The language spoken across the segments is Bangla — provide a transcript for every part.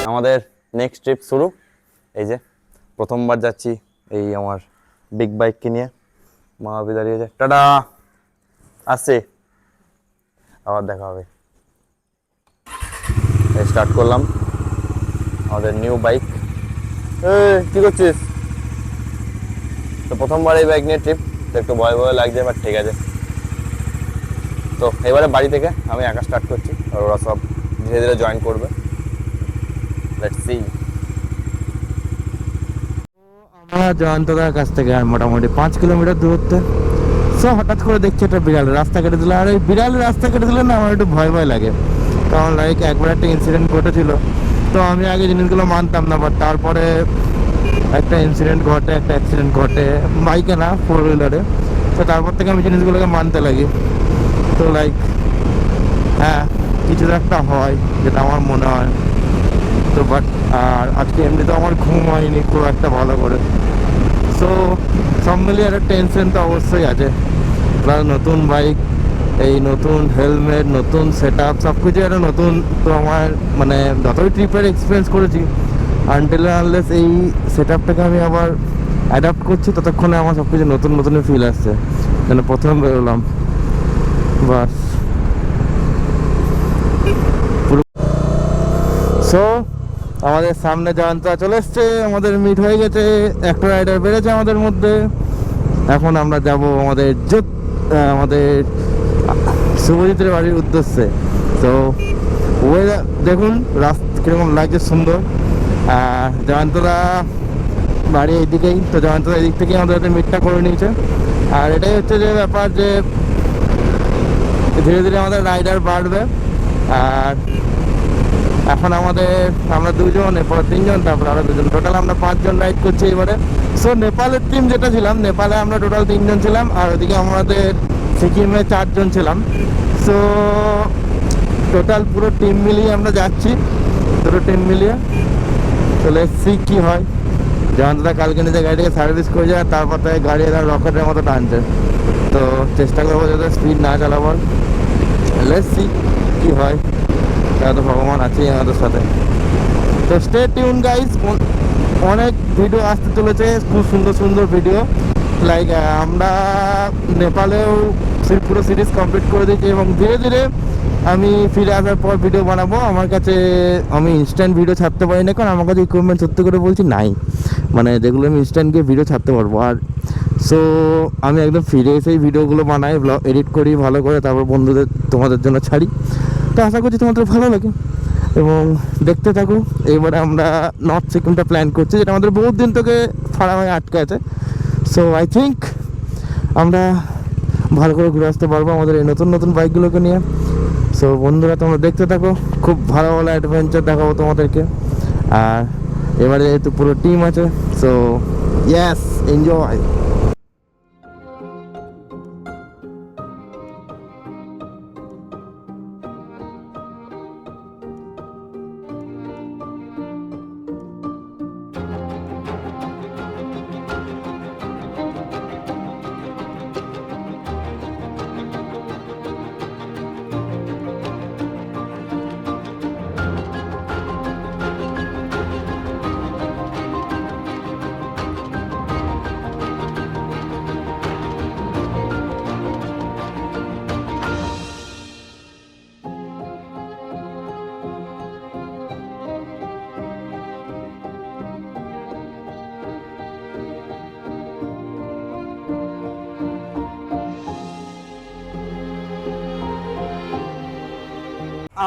আমাদের নেক্সট ট্রিপ শুরু। এই যে প্রথমবার যাচ্ছি এই আমার বিগ বাইককে নিয়ে। মা বাবা দাঁড়িয়েছে, টাটা, আসছে, আবার দেখা হবে। স্টার্ট করলাম আমাদের নিউ বাইক। কি করছিস? তো প্রথমবার এই বাইক নিয়ে ট্রিপ, তো একটু ভয় ভয় লাগছে, বাট ঠিক আছে। তো এবারে বাড়ি থেকে আমি একা স্টার্ট করছি, আর ওরা সব ধীরে ধীরে জয়েন করবে। Let's see. আমরা জয়ন্তদার কাছ থেকে আর মোটামুটি 5 কিলোমিটার দূরত্বে। সো হঠাৎ করে দেখছি একটা বিড়াল রাস্তা কেটে দিল, আর এই বিড়াল রাস্তা কেটে দিলে না আমার একটু ভয় ভয় লাগে, কারণ লাইক একবার একটা ইনসিডেন্ট ঘটেছিল। তো আমি আগে জিনিসগুলো মানতাম না, বাট তারপরে একটা ইনসিডেন্ট ঘটে, একটা অ্যাক্সিডেন্ট ঘটে, বাইকে না 4 হুইলারে। তো তারপর থেকে আমি জিনিসগুলোকে মানতে লাগি। তো লাইক হ্যাঁ, কিছু একটা হয় যেটা আমার মনে হয়। তো বাট আর আজকে এমনিতে আমার ঘুম হয়নি খুব একটা ভালো করে। সো সব মিলিয়ে একটা টেনশন তো অবশ্যই আছে, প্লাস নতুন বাইক, এই নতুন হেলমেট, নতুন সেট আপ, সব কিছু একটা নতুন। তো আমার মানে যতই ট্রিপের এক্সপিরিয়েন্স করেছি, আনটিল আনলেস এই সেট আপটাকে আমি আবার অ্যাডাপ্ট করছি, ততক্ষণে আমার সব কিছু নতুন নতুনই ফিল আসছে, যেন প্রথম বেরোলাম বাস। সো আমাদের সামনে জয়ন্তরা চলে এসছে, আমাদের মিট হয়ে গেছে, একটা রাইডার বেড়েছে আমাদের মধ্যে। এখন আমরা যাব আমাদের শুভজিতের বাড়ির উদ্দেশ্যে। তো ওয়েদার দেখুন, রাস্তা কীরকম লাগছে, সুন্দর। জয়ন্তরা বাড়ি এইদিকেই, তো জয়ন্তরা এদিক থেকেই আমাদের মিটটা করে নিয়েছে। আর এটাই হচ্ছে যে ব্যাপার, যে ধীরে ধীরে আমাদের রাইডার বাড়বে। আর এখন আমরা 2জন, এরপর 3জন, তারপর আরো 2জন, টোটাল আমরা 5জন রাইড করছি এবারে। সো নেপালের টিম যেটা ছিলাম, নেপালে আমরা টোটাল 3জন ছিলাম, আর ওদিকে আমাদের সিকিমে 4জন ছিলাম। সো টোটাল পুরো টিম মিলিয়ে আমরা যাচ্ছি, পুরো টিম মিলিয়ে। তো লেটস সি কি হয়। জয়ন্তদা কালকে নিজে গাড়িটাকে সার্ভিস করে যায়, তারপর তাই গাড়ি রকেটের মতো টানছে। তো চেষ্টা করবো যাতে স্পিড না চালাবার। লেটস সি কি হয়, তো ভগবান আছেই আমাদের সাথে। তো স্টে টিউন গাইস, অনেক ভিডিও আসতে চলেছে, খুব সুন্দর সুন্দর ভিডিও। লাইক আমরা নেপালেও পুরো সিরিজ কমপ্লিট করে দিয়েছি, এবং ধীরে ধীরে আমি ফিরে আসার পর ভিডিও বানাবো। আমার কাছে আমি ইনস্ট্যান্ট ভিডিও ছাড়তে পারি না, কারণ আমার কাছে ইকুইপমেন্ট সত্যি করে বলছি নাই, মানে যেগুলো আমি ইনস্ট্যান্ট গিয়ে ভিডিও ছাড়তে পারবো। আর সো আমি একদম ফিরে এসেই ভিডিওগুলো বানাই, ব্লগ এডিট করি ভালো করে, তারপর তোমাদের জন্য ছাড়ি। তো আশা করছি তোমাদের ভালো লাগে এবং দেখতে থাকো। এবারে আমরা নর্থ সিকিমটা প্ল্যান করছি, যেটা আমাদের বহুত দিন থেকে ফাড়া হয়ে আটকে আছে। সো আই থিঙ্ক আমরা ভালো করে ঘুরে আসতে পারবো আমাদের এই নতুন নতুন বাইকগুলোকে নিয়ে। সো বন্ধুরা, তোমরা দেখতে থাকো, খুব ভালো ভালো অ্যাডভেঞ্চার দেখাবো তোমাদেরকে। আর এবারে যেহেতু পুরো টিম আছে, সো ইয়েস, এনজয়।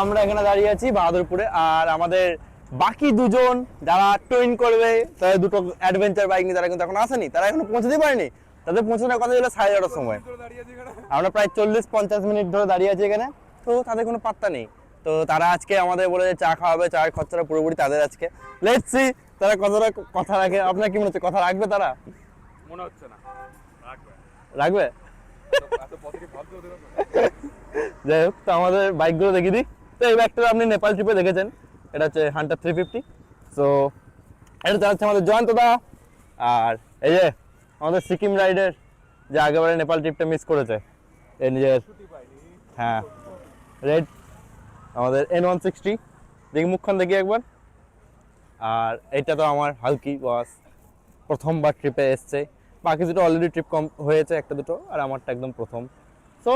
আমরা এখানে দাঁড়িয়ে আছি বাহাদুরপুরে, আর আমাদের বাকি 2জন যারা টুইন করবে, তাদের দুটো অ্যাডভেঞ্চার বাইক নিয়ে, তারা কিন্তু এখন আসেনি, তারা এখনো পৌঁছতে পারেনি। তাদের পৌঁছানোর কথা ছিল 11:30টার সময়। আমরা প্রায় 40-50 মিনিট ধরে দাঁড়িয়ে আছি এখানে, তো তাদের কোনো পাত্তা নেই। তো তারা আজকে আমাদের বলে যে চা খাওয়াবে, চায়ের খরচাটা পুরোপুরি তাদের আজকে। লেটস সি তারা কতটা কথা রাখে। আপনার কি মনে হচ্ছে, কথা রাখবে তারা? মনে হচ্ছে না রাখবে। যাই হোক, তো আমাদের বাইকগুলো দেখিয়ে দিই। তো এই বাইকটা আপনি নেপাল ট্রিপে দেখেছেন, এটা হচ্ছে হান্টার 350। সো এটা চালাচ্ছে আমাদের জয়ন্তদা। আর এই যে আমাদের সিকিম রাইডের, যে আগেবারে নেপাল ট্রিপটা মিস করেছে, এ নিজের, রেড আমাদের N160। দেখি মুখখান দেখি একবার। আর এইটা তো আমার হালকি বস, প্রথমবার ট্রিপে এসছে। বাকি দুটো অলরেডি ট্রিপ কম হয়েছে, একটা দুটো, আর আমারটা একদম প্রথম। সো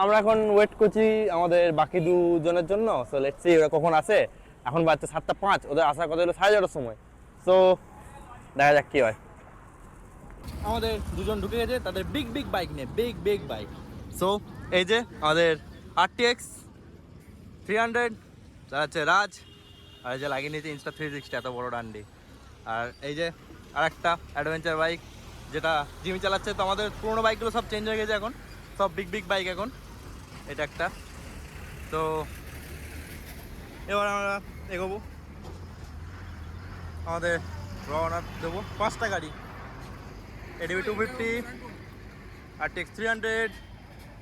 আমরা এখন ওয়েট করছি আমাদের বাকি দুজনের জন্য। সো লেটস সি ওরা কখন আসে। এখন বাজছে 7:05, ওদের আসার কথা হলো 11:30 সময়। সো দেখা যাক কি হয়। আমাদের দুজন ঢুকে গেছে তাদের বিগ বিগ বাইক নিয়ে, বিগ বিগ বাইক। সো এই যে আমাদের RTX 300 চালাচ্ছে রাজ, আর এই যে লাগিয়ে নিয়েছে Insta360 এত বড় ডান্ডি। আর এই যে আরেকটা অ্যাডভেঞ্চার বাইক যেটা জিমি চালাচ্ছে। তো আমাদের পুরোনো বাইকগুলো সব চেঞ্জ হয়ে গেছে, এখন সব বিগ বিগ বাইক এখন। এটা একটা। তো এবার আমরা এগোবো, আমাদের রওনা দেবো। 5টা গাড়ি, ADV 250, RTX 300,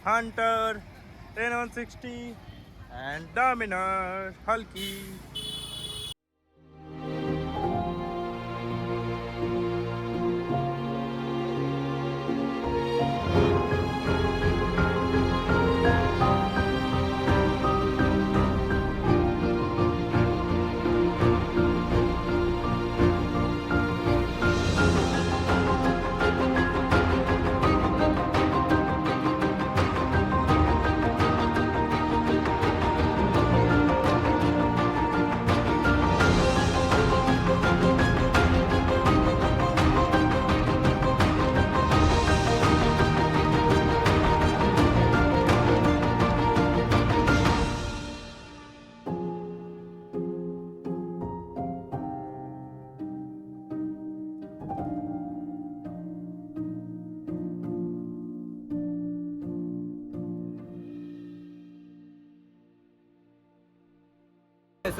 Hunter, N 160 and Dominar Hulky.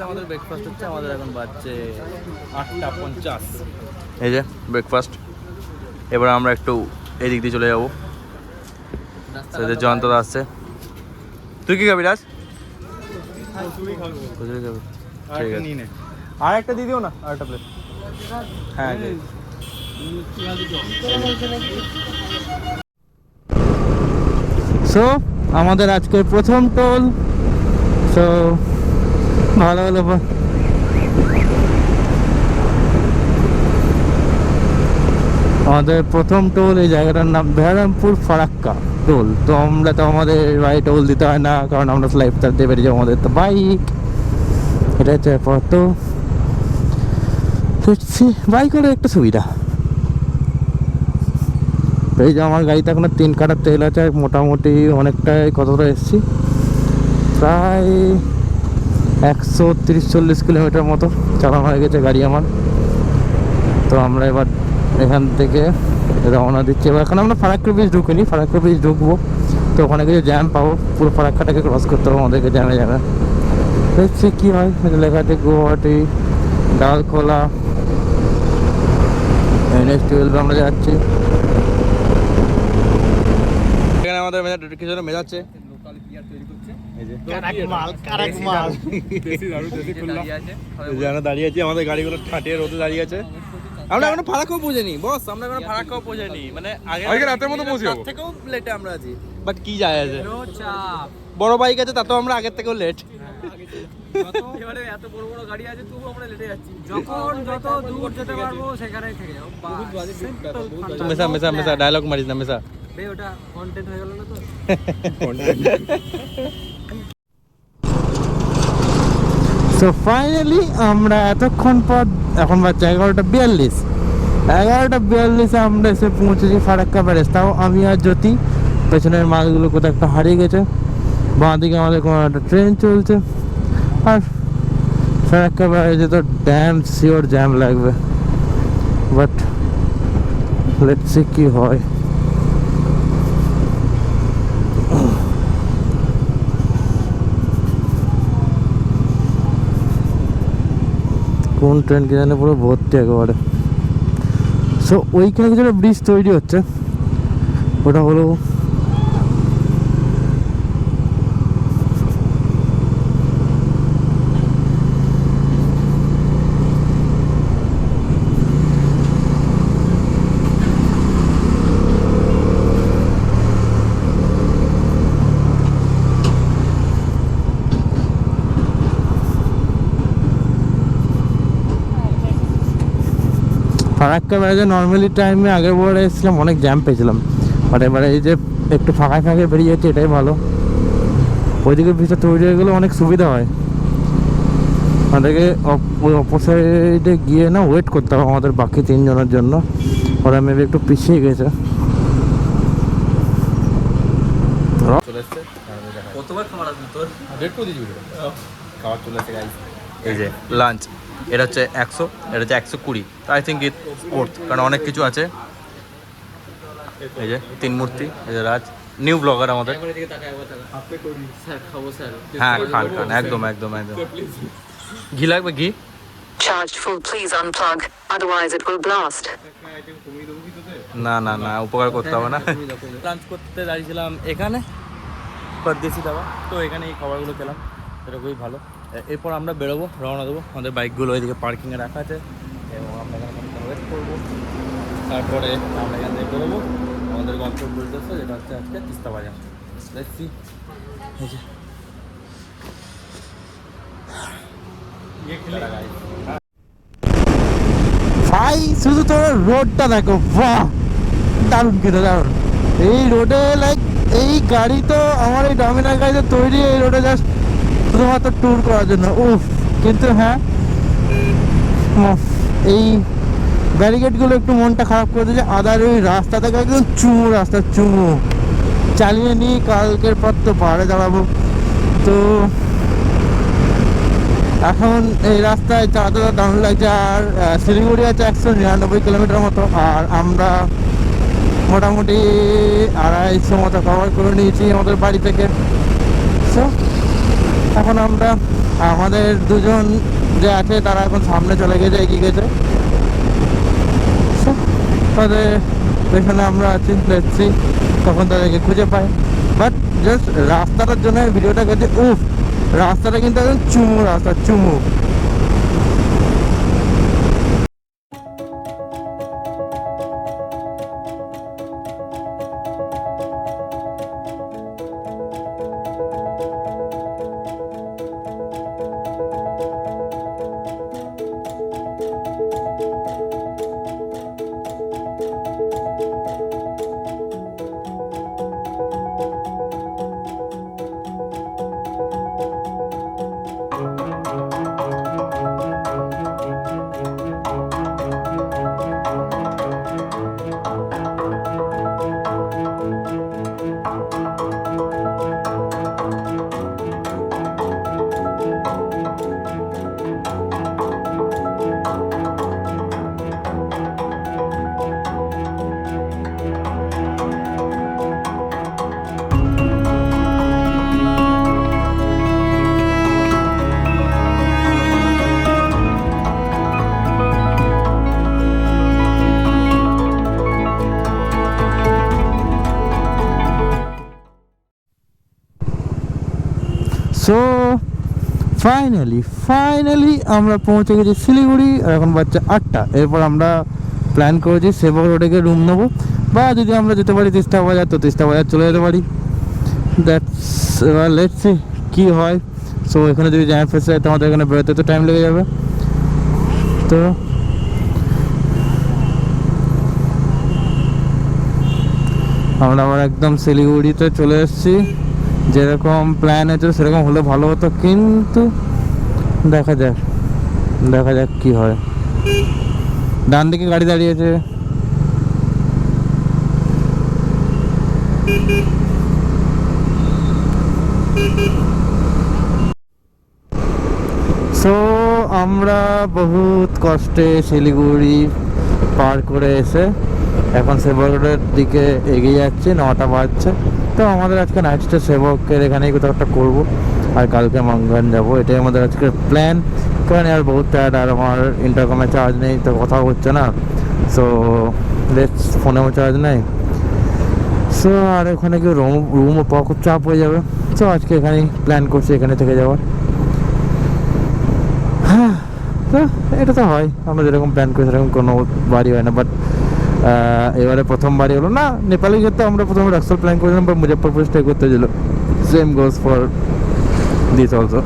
আমাদের ব্রেকফাস্ট হচ্ছে, আমাদের এখন বাজছে 8:50। এই যে ব্রেকফাস্ট। এবার আমরা একটু এদিক দিয়ে চলে যাবো, জয়ন্তদা আসছে। তুই কি খাবি রাজ? ঠিক আছে, আর একটা দিয়ে দিও না, আর একটা প্লেট। হ্যাঁ সো আমাদের আজকের প্রথম টোল। সো ভালো হলো। আমাদের প্রথম টোল, এই জায়গাটার নাম বেহারামপুর ফারাক্কা টোল। তো আমরা তো আমাদের বাড়ি টোল দিতে হয় না, কারণ আমরা লাইফ তার দিয়ে বেরিয়ে যাবো, আমাদের তো বাইক। এটা হচ্ছে কত বাইক হলে একটা সুবিধা। এই যে আমার গাড়িতে এখন 3 কাটার তেল আছে, মোটামুটি অনেকটাই কতটা এসছি, প্রায় 130-140 কিলোমিটার মতো চালানো হয়ে গেছে গাড়ি আমার। তো আমরা এবার এখান থেকে রওনা দিচ্ছি। এবার এখন আমরা ফারাক্কা ব্রিজ ঢুকিনি, ফারাক্কা ব্রিজ ঢুকবো, তো ওখানে কিছু জ্যাম পাবো, পুরো ফারাক্কাটাকে ক্রস করতে হবে আমাদেরকে জ্যামে জ্যামে। দেখছি কী হয়। লেখা আছে গুয়াহাটি, ডালখোলা, NH12 আমরা যাচ্ছি। এখানে আমাদের কিছু মেজাচ্ছে, দাঁড়িয়ে আছি, আমাদের গাড়িগুলো ঠাটিয়ে রোদে দাঁড়িয়ে আছে। আমরা এখনো ফারাক্কাও পৌঁছাইনি বস, আমরা এখনো ফারাক্কাও পৌঁছাইনি, মানে আগে রাতের মতো পৌঁছে যাবো, থেকেও লেটে আমরা আছি। বাট কি যায় আছে, বড় বাইক আছে, তাতেও আমরা আগের থেকেও লেট। এবারে এত বড় বড় গাড়ি আছে, তবু আমরা লেটে যাচ্ছি। যখন যত দূর যেতে পারবো সেখানেই থেকে যাবো। মেসা মেসা মেসা ডায়লগ মারিস না, মেসা বে, ওটা কন্টেন্ট হয়ে গেল না তো। সো ফাইনালি আমরা এতক্ষণ পর, এখন বাজছে 11:42 আমরা এসে পৌঁছেছি ফারাক্কা ব্যারেজ। তাও আমি আর জ্যোতি, পেছনের মালগুলো কোথাও একটা হারিয়ে গেছে। বাঁ দিকে আমাদের কোনো একটা ট্রেন চলছে। আর ফারাক্কা ব্যারেজে তো ড্যাম শিওর জ্যাম লাগবে, বাট লেটস সি কি হয়। কোন ট্রেন কি জানে, পুরো ভর্তি একেবারে। সো ওইখানে কিছু একটা ব্রিজ তৈরি হচ্ছে, ওটা হলো ফারাক্কা ব্যারাজে নর্মালি টাইমে আগের বারে এসেছিলাম, অনেক জ্যাম পেয়েছিলাম, বাট এবারে এই যে একটু ফাঁকায় ফাঁকায় বেরিয়ে যাচ্ছে, এটাই ভালো। ওইদিকে ভিতর তৈরি হয়ে গেলে অনেক সুবিধা হয়। আমাদেরকে ওই অপর সাইডে গিয়ে না ওয়েট করতে হবে আমাদের বাকি 3 জনের জন্য, ওরা মেবি একটু পিছিয়ে গেছে। চলে এসছে কতবার খাবার আসবে তোর? ডেট করে দিয়েছি খাবার চলে এসে গাইস। এই যে লাঞ্চ, এটা হচ্ছে 100, এটা হচ্ছে 120। আই থিঙ্ক ইট ওর্থ, কারণ অনেক কিছু আছে। এই যে 3 মূর্তি, এই যে রাজ নিউ ব্লগার আমাদের। একবার এদিকে তাকায়, একবার তাকায়। আপনি করি স্যার, খাবো স্যার। হ্যাঁ খান খান, একদম একদম একদম। ঘি লাগবে? ঘি Charged full, please unplug, otherwise it will blast. না না না, উপকার করতে হবে না। লাঞ্চ করতে দাঁড়িয়েছিলাম এখানে পরদেশি দাবা, তো এখানে এই খাবারগুলো খেলাম, এটা খুবই ভালো। এরপর আমরা বেরোবো, রওনা দেবো। আমাদের বাইকগুলো এদিকে পার্কিংয়ে রাখা আছে এবং আমরা এখানে ওয়েট করবো। তারপরে আমরা এখান থেকে বেরোবো আমাদের গন্তব্য উদ্দেশ্য, যেটা হচ্ছে আজকে তিস্তা বাজার। দেখছি এই যে ভাই, শুধু তোর রোডটা দেখো, বাহ দারুণ, কিন্তু দারুণ। এই রোডে লাইক এই গাড়ি তো আমার এই ডমিনার গাড়িতে তৈরি এই রোডে জাস্ট শুধুমাত্র ট্যুর করার জন্য। উফ, কিন্তু হ্যাঁ এই ব্যারিকেডগুলো একটু মনটা খারাপ করে দিয়েছে। আদার ওই রাস্তা থেকে একদম চুমু রাস্তা, চুমু চালিয়ে নিই, কালকের পর তো পাহাড়ে দাঁড়াবো। তো এখন এই রাস্তায় চালাতে দারুণ লাগছে। আর শিলিগুড়ি আছে 199 কিলোমিটার মতো, আর আমরা মোটামুটি 250 মতো কভার করে নিয়েছি আমাদের বাড়ি থেকে। সো এখন আমরা আমাদের দুজন যে আছে তারা এখন সামনে চলে গেছে, এগিয়ে গেছে। সো তাদের পেছনে আমরা আছি, দেখছি কখন তাদেরকে খুঁজে পাই। বাট জাস্ট রাস্তাটার জন্য ভিডিওটা করছে। উফ, রাস্তাটা কিন্তু একদম চুমু রাস্তা, চুমু। সো ফাইনালি আমরা পৌঁছে গেছি শিলিগুড়ি, আর এখন বাচ্চা 8টা। এরপর আমরা প্ল্যান করেছি সেবক রোডে গিয়ে রুম নেবো, বা যদি আমরা যেতে পারি তিস্তা বাজার, তো তিস্তা বাজার চলে যেতে পারি। দ্যাটস, এবার লেটস সি কী হয়। সো এখানে যদি জ্যাম ফেসে যায় তো আমাদের এখানে বেরোতে তো টাইম লেগে যাবে। তো আমরা আবার একদম শিলিগুড়িতে চলে এসেছি। যেরকম প্ল্যান আছে সেরকম হলে ভালো হতো, কিন্তু দেখা যাক কি হয়। ডান দিকে গাড়ি দাঁড়িয়েছে। সো আমরা বহুত কষ্টে শিলিগুড়ি পার করে এসে এখন সেবক রোডের দিকে এগিয়ে যাচ্ছি। 9টা বাজছে। তো আমাদের আজকে নাইট স্টে সেবকের এখানেই কোথাও একটা করবো, আর কালকে মাঙ্গান যাবো, এটাই আমাদের আজকের প্ল্যান। কারণ আর বহুত টায়ার্ড, আর আমার ইন্টারকমে চার্জ নেই, তো কথাও হচ্ছে না। সো লেটস, ফোনেও চার্জ নেই। সো আর ওখানে কেউ রুমও পাওয়া খুব চাপ হয়ে যাবে। সো আজকে এখানেই প্ল্যান করছি, এখানে থেকে যাওয়ার। হ্যাঁ, তো এটা তো হয়, আমরা যেরকম প্ল্যান করি সেরকম কোনো বাড়ি হয় না। বাট এবারে প্রথম বাড়ি হলো না। নেপালে যেতে আমরা প্রথমে রাক্সল প্ল্যান করেছিলাম, বা মুজফ্ফরপুর স্টে করতে ছিল। Same goes for this also.